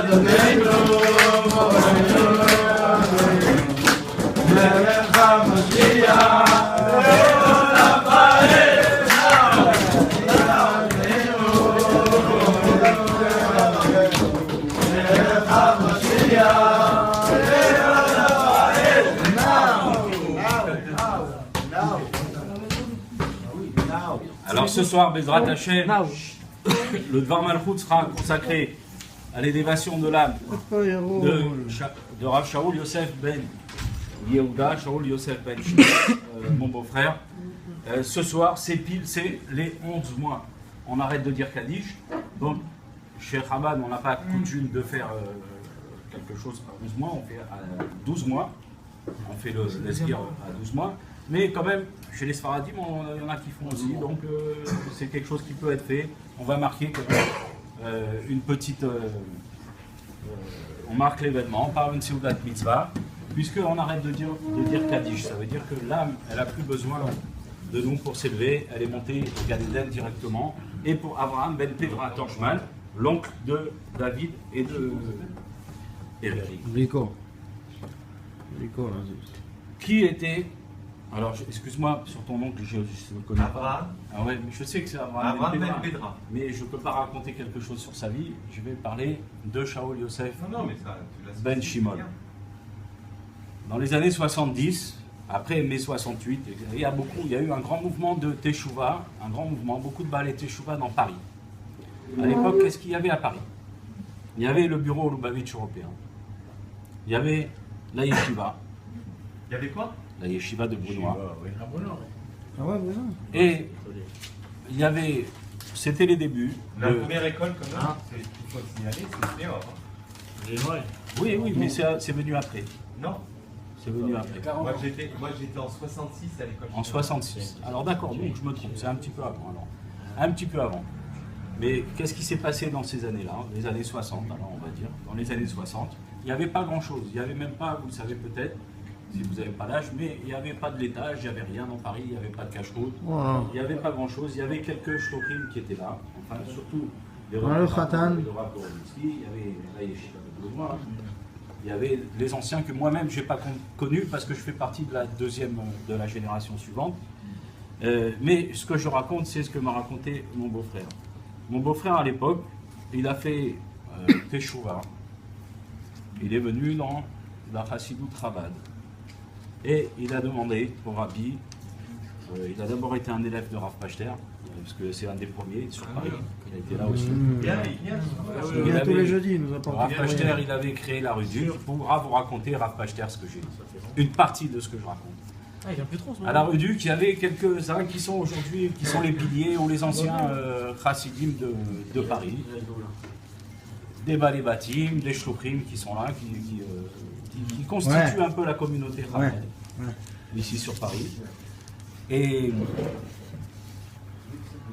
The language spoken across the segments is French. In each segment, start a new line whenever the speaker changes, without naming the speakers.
אדוננו, מורנו, מלך המשיח, לעולם ועד. מלך המשיח.
Alors ce soir, Bezrat Hashem, le Dvar Malchut sera consacré à l'élévation de l'âme de Rav Shaul Yosef Ben Yehuda, Shaul Yosef Ben Shimon, mon beau-frère. Ce soir, c'est les 11 mois. On arrête de dire Kaddish. Donc, chez Chabad, on n'a pas coutume de faire quelque chose par 11 mois, on fait à 12 mois. On fait l'esquire à 12 mois. Mais quand même, chez les Sfaradim, il y en a qui font aussi, donc c'est quelque chose qui peut être fait. On va marquer une petite... on marque l'événement par une Seudat Mitzvah, puisqu'on arrête de dire Kaddish. Ça veut dire que l'âme, elle n'a plus besoin de nous pour s'élever, elle est montée au Gan Eden directement. Et pour Abraham Ben Pedra Torchman, l'oncle de David et de Eric.
Rico.
Qui était... Alors, excuse-moi sur ton oncle, je ne le connais pas. Ah ouais, mais je sais que c'est Abraham Ben Pedra. Mais je ne peux pas raconter quelque chose sur sa vie. Je vais parler de Shaul Yosef Ben Shimon. Dans les années 70, après mai 68, il y a eu un grand mouvement de Teshuvah, beaucoup de balais Teshuvah dans Paris. À l'époque, qu'est-ce qu'il y avait à Paris? Il y avait le bureau Lubavitch européen. Il y avait la Yeshiva.
Il y avait quoi?
La Yeshiva de Brunois.
Ah ouais, Bruno.
Et il y avait, c'était les débuts.
La première école, quand même, il faut le signaler, c'est Génois.
Oui, mais c'est venu après.
Non.
C'est venu après.
Moi j'étais en 66 à l'école.
En 66. Alors d'accord, donc je me trompe, c'est un petit peu avant alors. Un petit peu avant. Mais qu'est-ce qui s'est passé dans ces années-là, les années 60, alors on va dire, dans les années 60, il n'y avait pas grand-chose. Il n'y avait même pas, vous le savez peut-être, si vous n'avez pas l'âge, mais il n'y avait pas de laitage, il n'y avait rien dans Paris, il n'y avait pas de cache-route, il n'y avait pas grand-chose, il y avait quelques shlochim qui étaient là, enfin surtout les Rav Gorodinsky, il y avait la Yeshiva de Brunois, il y avait les anciens que moi-même je n'ai pas connus parce que je fais partie de la génération suivante. Mais ce que je raconte, c'est ce que m'a raconté mon beau-frère. Mon beau-frère à l'époque, il a fait Teshuvah, il est venu dans la Chassidut Chabad. Et il a demandé au Rabbi, il a d'abord été un élève de Rav Pachter, parce que c'est un des premiers sur Paris, il a été là aussi.
Il vient tous les jeudis, il nous apporte.
Rav Pachter, il avait créé la rue Duc, pour vous raconter Rav Pachter ce que j'ai dit. Une partie de ce que je raconte.
Ah, il vient plus trop,
à la rue Duc, il y avait quelques-uns qui sont aujourd'hui, qui sont les piliers ou les anciens chassidim de Paris. Des balais batim, des shlochim qui sont là, qui constituent un peu la communauté Chabad, ici sur Paris. Et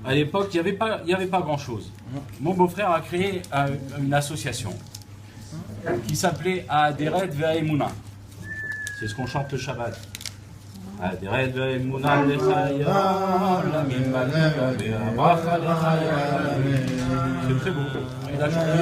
à l'époque, il n'y avait pas grand-chose. Mon beau-frère a créé une association qui s'appelait Aderet Ve'aemuna. C'est ce qu'on chante le Shabbat. Aderet Ve'aemuna lechaya, lamim balika ve'abracha lechaya. C'est très beau. Il a chanté.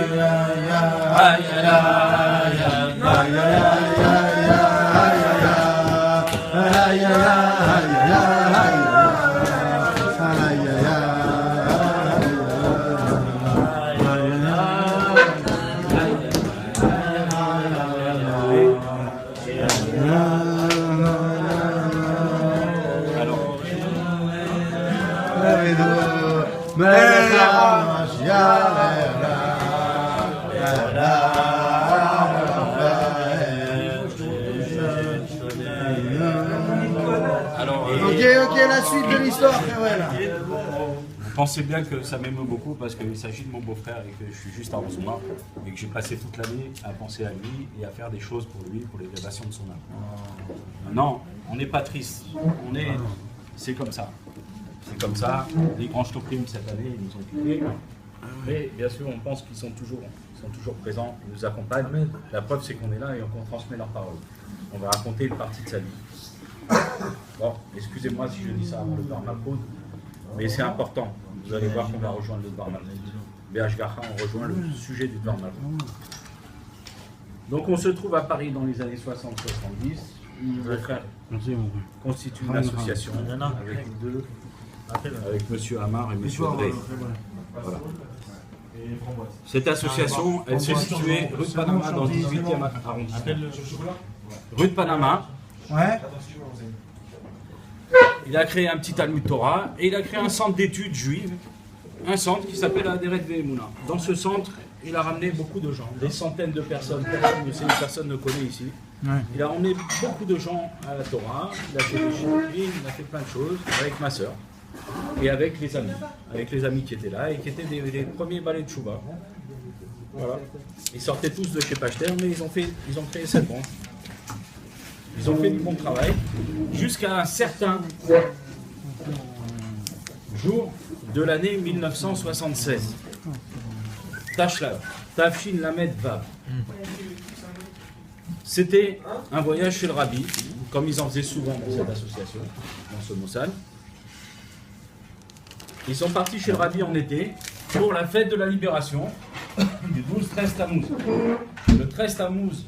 Ok, la suite de l'histoire,
vous pensez bien que ça m'émeut beaucoup parce qu'il s'agit de mon beau-frère et que je suis juste à 11 mois et que j'ai passé toute l'année à penser à lui et à faire des choses pour lui, pour l'élévation de son âme. Non, on n'est pas triste, c'est comme ça. C'est comme ça, les grands shlochim cette année, ils nous ont quittés. Mais bien sûr, on pense qu'ils sont toujours présents, ils nous accompagnent. La preuve, c'est qu'on est là et qu'on transmet leurs paroles. On va raconter une partie de sa vie. Bon, excusez-moi si je dis ça avant le Dvar Malchut, mais c'est important. Vous allez voir qu'on va rejoindre le Dvar Malchut. BHGH, on rejoint le sujet du Dvar Malchut. Donc on se trouve à Paris dans les années 60-70. Mon frère constitue une association avec monsieur Hamar et monsieur Drey. Voilà. Cette association, elle se situait rue de Panama dans le 18e arrondissement. Rue de Panama.
Ouais.
Il a créé un petit Talmud Torah et il a créé un centre d'études juives, un centre qui s'appelle Aderet Ve'emunah. Dans ce centre, il a ramené beaucoup de gens, des centaines de personnes, personne ne connaît ici.
Ouais.
Il a ramené beaucoup de gens à la Torah, il a fait des shiurim, il a fait plein de choses avec ma sœur et avec les amis qui étaient là et qui étaient des premiers balais de Chouva. Voilà. Ils sortaient tous de chez Pachter, mais ils ont créé cette branche. Ils ont fait du bon travail jusqu'à un certain jour de l'année 1976. Tachlav, Tafshin Lamed Vav. C'était un voyage chez le Rabbi, comme ils en faisaient souvent dans cette association, dans ce Mossad. Ils sont partis chez le Rabbi en été pour la fête de la libération du 12-13 Tammuz. Le 13 Tammuz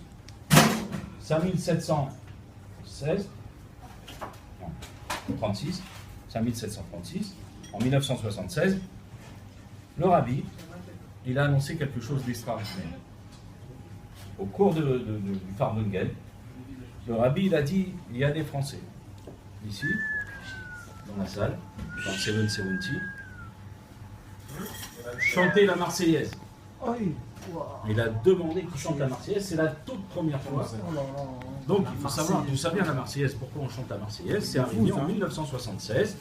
5736, en 1976, le Rabbi, il a annoncé quelque chose d'extraordinaire. Au cours du Farbungen, le Rabbi, il a dit, il y a des Français, ici, dans la salle, dans le 770, chanter la Marseillaise. Il a demandé qu'ils chantent la Marseillaise, c'est la toute première fois. Donc il faut savoir, vous savez la Marseillaise, pourquoi on chante la Marseillaise, c'est arrivé en 1976.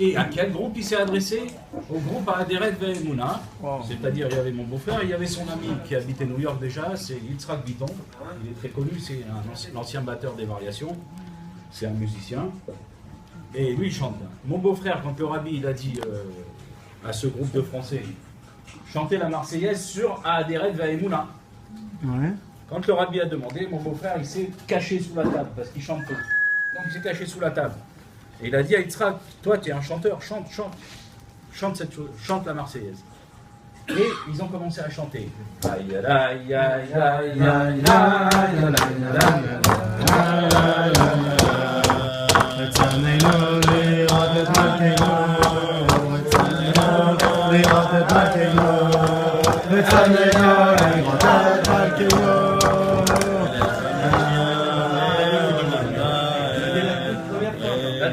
Et à quel groupe il s'est adressé? Au groupe Aderet Ve'emunah, c'est-à-dire il y avait mon beau-frère, il y avait son ami qui habitait New York déjà, c'est Yitzhak Bitton, il est très connu, c'est l'ancien batteur des Variations, c'est un musicien, et lui il chante. Mon beau-frère, quand le Rabbi il a dit à ce groupe de Français, chanter la Marseillaise sur Aderet Ve'emunah.
Ouais.
Quand le Rabbi a demandé, mon beau-frère il s'est caché sous la table parce qu'il chante peu. Donc il s'est caché sous la table. Et il a dit à Yitzhak, toi tu es un chanteur, chante cette chose, chante la Marseillaise. Et ils ont commencé à chanter. La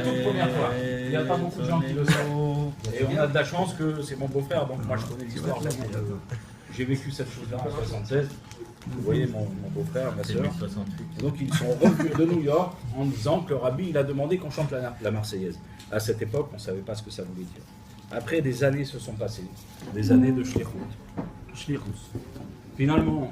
toute première fois. Il n'y a pas beaucoup de gens qui le savent. Et on a de la chance que c'est mon beau-frère, donc moi je connais l'histoire. J'ai vécu cette chose-là en 76. Vous voyez mon beau-frère, ma soeur. Donc ils sont revenus de New York en disant que le Rabbi il a demandé qu'on chante la Marseillaise. À cette époque, on ne savait pas ce que ça voulait dire. Après, des années se sont passées, des années de Shlichut. Finalement,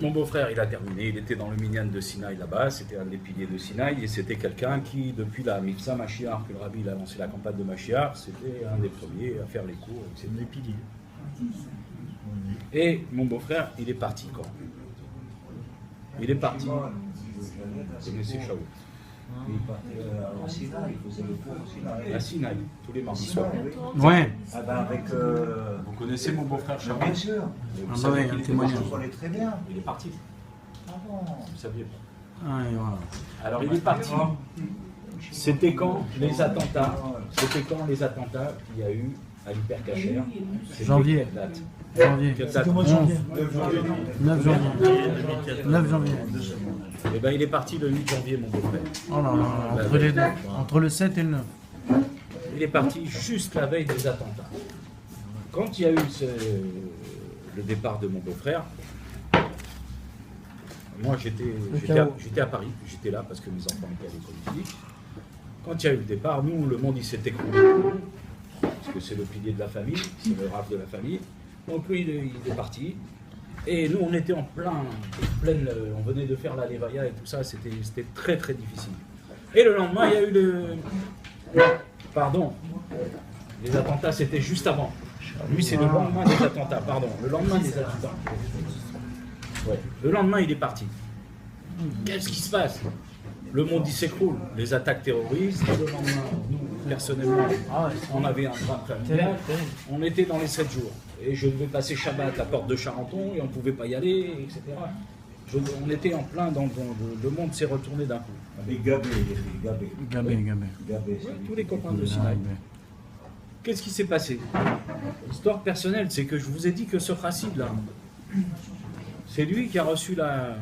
mon beau-frère, il a terminé, il était dans le minyan de Sinaï là-bas, c'était un des piliers de Sinaï, et c'était quelqu'un qui, depuis la Mitzvah Mashiach, que le Rabbi il a lancé la campagne de Mashiach, c'était un des premiers à faire les cours, etc. Les piliers. Et mon beau-frère, il est parti quand? Il est parti. C'est M. Shaoul.
En Sinaï, il faisait le cours en Sinaï.
À Sinaï, tous les mardis soirs.
Ouais.
Ah ben avec.
Vous connaissez mon beau-frère Shaoul?
Bien sûr.
Vous savez qu'il
un
était
témoignage.
Je le connais très bien.
Il est parti.
Ah bon.
Vous saviez pas.
Ouais, voilà.
Alors il est parti. C'était quand les attentats? C'était quand les attentats qu'il y a eu à l'Hypercacher?
Janvier.
Quelle date?
Janvier.
Quelle date?
9 janvier. 9 janvier.
Eh bien il est parti le 8 janvier mon beau-frère.
Oh là là, entre les deux. Entre le 7 et le 9.
Il est parti juste la veille des attentats. Quand il y a eu le départ de mon beau-frère, moi j'étais à Paris, j'étais là parce que mes enfants étaient à l'école physique. Quand il y a eu le départ, nous, le monde il s'est écroulé. Parce que c'est le pilier de la famille, c'est le raf de la famille. Donc lui il est parti. Et nous on était en pleine, on venait de faire la Levaya et tout ça, c'était très très difficile. Et le lendemain il y a eu les attentats c'était juste avant. Lui c'est le lendemain des attentats, le lendemain des attentats. Ouais. Le lendemain il est parti. Qu'est-ce qui se passe? Le monde il s'écroule, les attaques terroristes, le lendemain, nous, personnellement, on avait un drame familial, on était dans les 7 jours. Et je devais passer Shabbat à la porte de Charenton et on ne pouvait pas y aller, etc. On était en plein dans le monde s'est retourné d'un coup.
Avec Gabé, Gabé.
Gabé.
Gabé,
Ouais, tous les copains de Sinaï. Qu'est-ce qui s'est passé? Histoire personnelle, c'est que je vous ai dit que ce chassid là, c'est lui qui a reçu la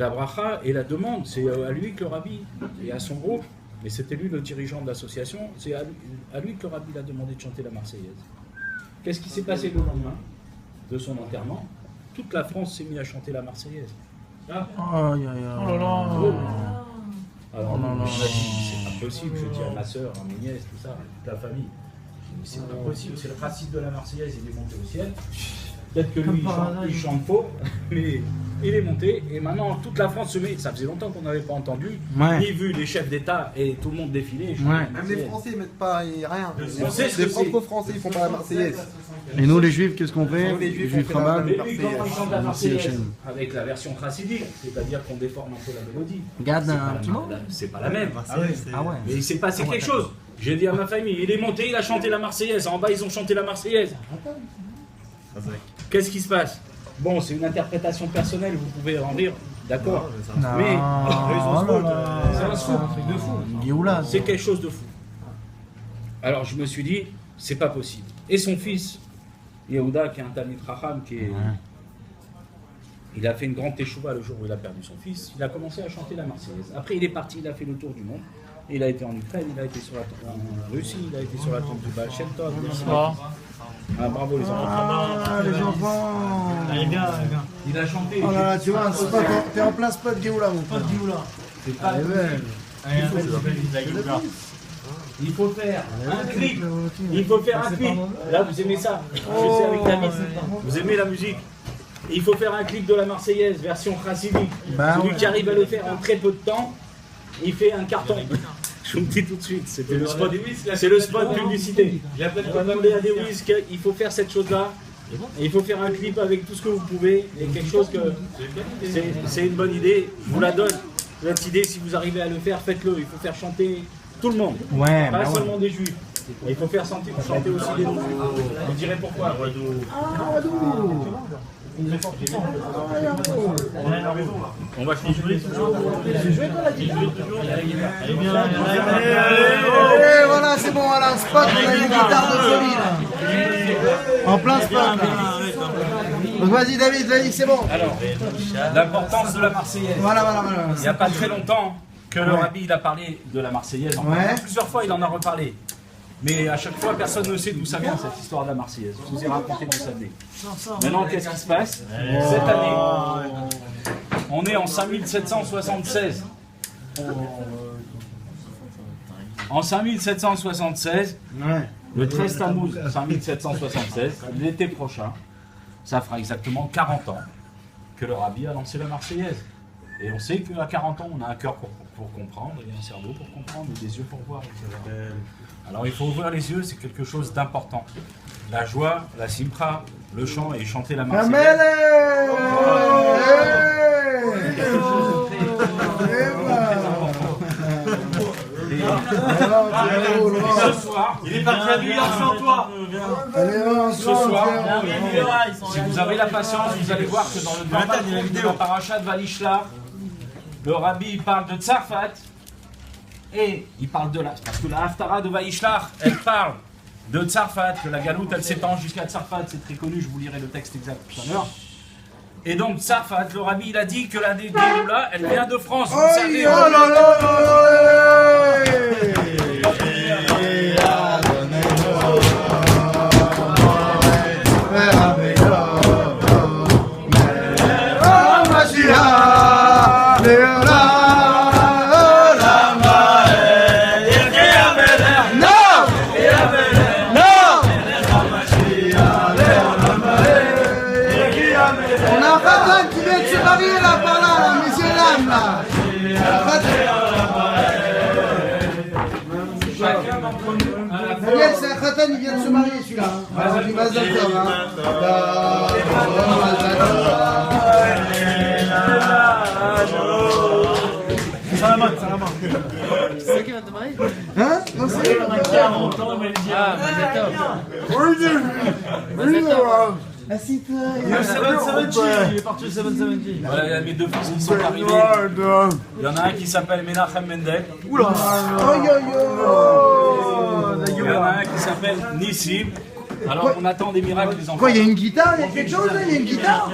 bracha et la demande. C'est à lui que le rabbi et à son groupe, mais c'était lui le dirigeant de l'association, c'est à lui que le rabbi a demandé de chanter la Marseillaise. Qu'est-ce qui s'est passé le lendemain de son enterrement? Toute la France s'est mise à chanter la Marseillaise. Là,
Aïe, aïe, aïe. Oh là là.
alors,
Oh non,
on
non.
a dit, c'est pas possible, je dis à ma soeur, à mes nièces, tout ça, toute la famille. Mais c'est pas possible, c'est le principe de la Marseillaise, il est monté au ciel. Peut-être que lui, il chante faux, mais il est monté, et maintenant toute la France se met, ça faisait longtemps qu'on n'avait pas entendu,
Ouais.
ni vu les chefs d'État et tout le monde défiler.
Ouais.
Même les Français ils mettent pas rien.
On sait ce
Les
que c'est.
propres Français ils font pas la Marseillaise.
Et nous, les Juifs, qu'est-ce qu'on fait?
Nous, les Juifs,
Les Juifs
on fait la-
rabat.
Mais lui, comment il chante la
Merci,
Marseillaise
Hachem.
avec la version chassidique, c'est-à-dire qu'on déforme un peu la mélodie.
Regarde
C'est
un
pas
petit
la-
mot.
C'est pas la même.
Ah ouais.
Mais il s'est passé quelque chose. J'ai dit à ma famille, il est monté, il a chanté la Marseillaise. En bas, ils ont chanté la Marseillaise. Qu'est-ce qui se passe? Bon, c'est une interprétation personnelle, vous pouvez en rire, d'accord.
Non.
Mais
Oh là là.
c'est un scoop, un truc de fou.
Géoula.
C'est quelque chose de fou. Alors je me suis dit, c'est pas possible. Et son fils, Yehuda, qui est un Talmid Chacham, il a fait une grande teshuva le jour où il a perdu son fils. Il a commencé à chanter la Marseillaise. Après, il est parti, il a fait le tour du monde. Il a été en Ukraine, il a été en Russie, il a été sur la tombe du Baal Shem Tov. Ah, bravo les enfants.
Ah, les enfants.
Il a chanté.
Oh là là, tu vois, c'est pas t'es en plein spot Géoula, mon frère.
C'est pas
Elle est belle.
Il faut faire un clip. Il faut faire un clip. Là, vous aimez ça. Je sais avec David. Vous aimez la musique. Il faut faire un clip de la Marseillaise, version chassidique.
Bah
Celui
ouais.
qui arrive à le faire en très peu de temps, il fait un carton. Je vous le dis tout de suite, c'était le spot. C'est le spot publicité. On va demander à Dewis qu'il faut faire cette chose-là. Et il faut faire un clip avec tout ce que vous pouvez. Et quelque chose que. C'est une bonne idée. Je vous la donne. Cette idée, si vous arrivez à le faire, faites-le. Il faut faire chanter tout le monde.
Ouais,
Pas
bah ouais.
seulement des juifs. Il faut faire chanter aussi des non-juifs. Vous direz pourquoi. On va changer.
Et voilà, c'est bon, voilà, un spot, on a une guitare de folie là. En plein spot là. Donc vas-y David, vas-y, c'est bon.
Alors, l'importance de la Marseillaise.
Voilà.
Il n'y a pas très longtemps que le rabbi il a parlé de la Marseillaise. Enfin,
Ouais.
plusieurs fois, il en a reparlé. Mais à chaque fois, personne ne sait d'où ça vient cette histoire de la Marseillaise. Je vous ai raconté d'où ça venait. Maintenant, qu'est-ce qui se passe? Cette année, on est en 5776. En 5776,
Ouais.
le 13 Tammuz 5776, l'été prochain, ça fera exactement 40 ans que le rabbi a lancé la Marseillaise. Et on sait qu'à 40 ans, on a un cœur pour comprendre, et un cerveau pour comprendre, et des yeux pour voir, etc. Alors il faut ouvrir les yeux, c'est quelque chose d'important. La joie, la simcha, le chant et chanter la Marseillaise. Ce soir,
Il est parti à New York sans toi.
ce soir, si vous avez la patience, vous allez voir que dans le Baba de la paracha de Valishlar, le rabbi il parle de Tzarfat et il parle de la. Parce que la Haftara de Valishlar, elle parle de Tzarfat, que la galoute elle s'étend jusqu'à Tzarfat, c'est très connu, je vous lirai le texte exact tout à l'heure. Et donc Tzarfat, le rabbi il a dit que la Géoula, elle vient de France, vous savez.
On a un Khatan qui vient de se marier là, par là, là, messieurs, dames, là.
Chacun d'entre nous, à la fois,
Daniel, c'est un Khatan, il vient de se marier celui-là. Alors, il va se faire, Hein? Non, c'est... Assis-toi.
Il est parti le 770.
Voilà, il y a mes deux fils qui sont arrivés. Il y en a un qui s'appelle Menachem Mendel.
Oula. Aïe aïe aïe.
Il y en a un qui s'appelle Nissim. Alors on attend des miracles les enfants.
Quoi, il y a une guitare, il y a quelque chose là, il y a une guitare.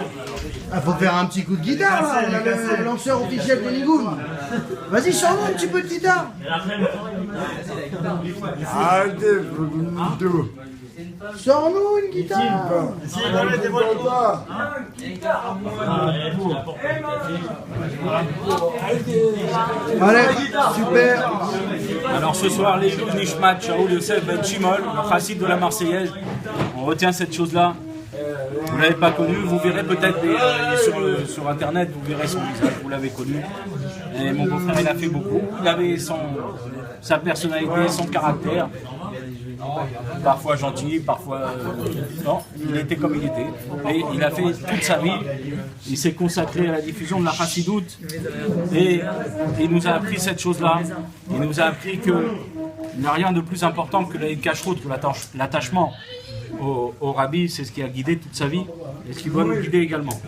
Ah, faut faire un petit coup de guitare là, on a le lanceur officiel de Nigoum. Vas-y, sors-nous un petit peu de guitare. Sors-nous une guitare. Allez, super.
Alors ce soir, les Nishmat, Shaoul Yosef Ben Shimol, le chassid de la Marseillaise, on retient cette chose-là. Vous ne l'avez pas connu, vous verrez peut-être sur internet, vous verrez son visage, vous l'avez connu. Et mon beau-frère, il a fait beaucoup. Il avait sa personnalité, son caractère. Parfois gentil, parfois non, il était comme il était. Et il a fait toute sa vie, il s'est consacré à la diffusion de la chassidoute. Et il nous a appris cette chose-là. Il nous a appris qu'il n'y a rien de plus important que la cacheroute, que l'attachement au rabbi, c'est ce qui a guidé toute sa vie et ce qui doit nous guider également.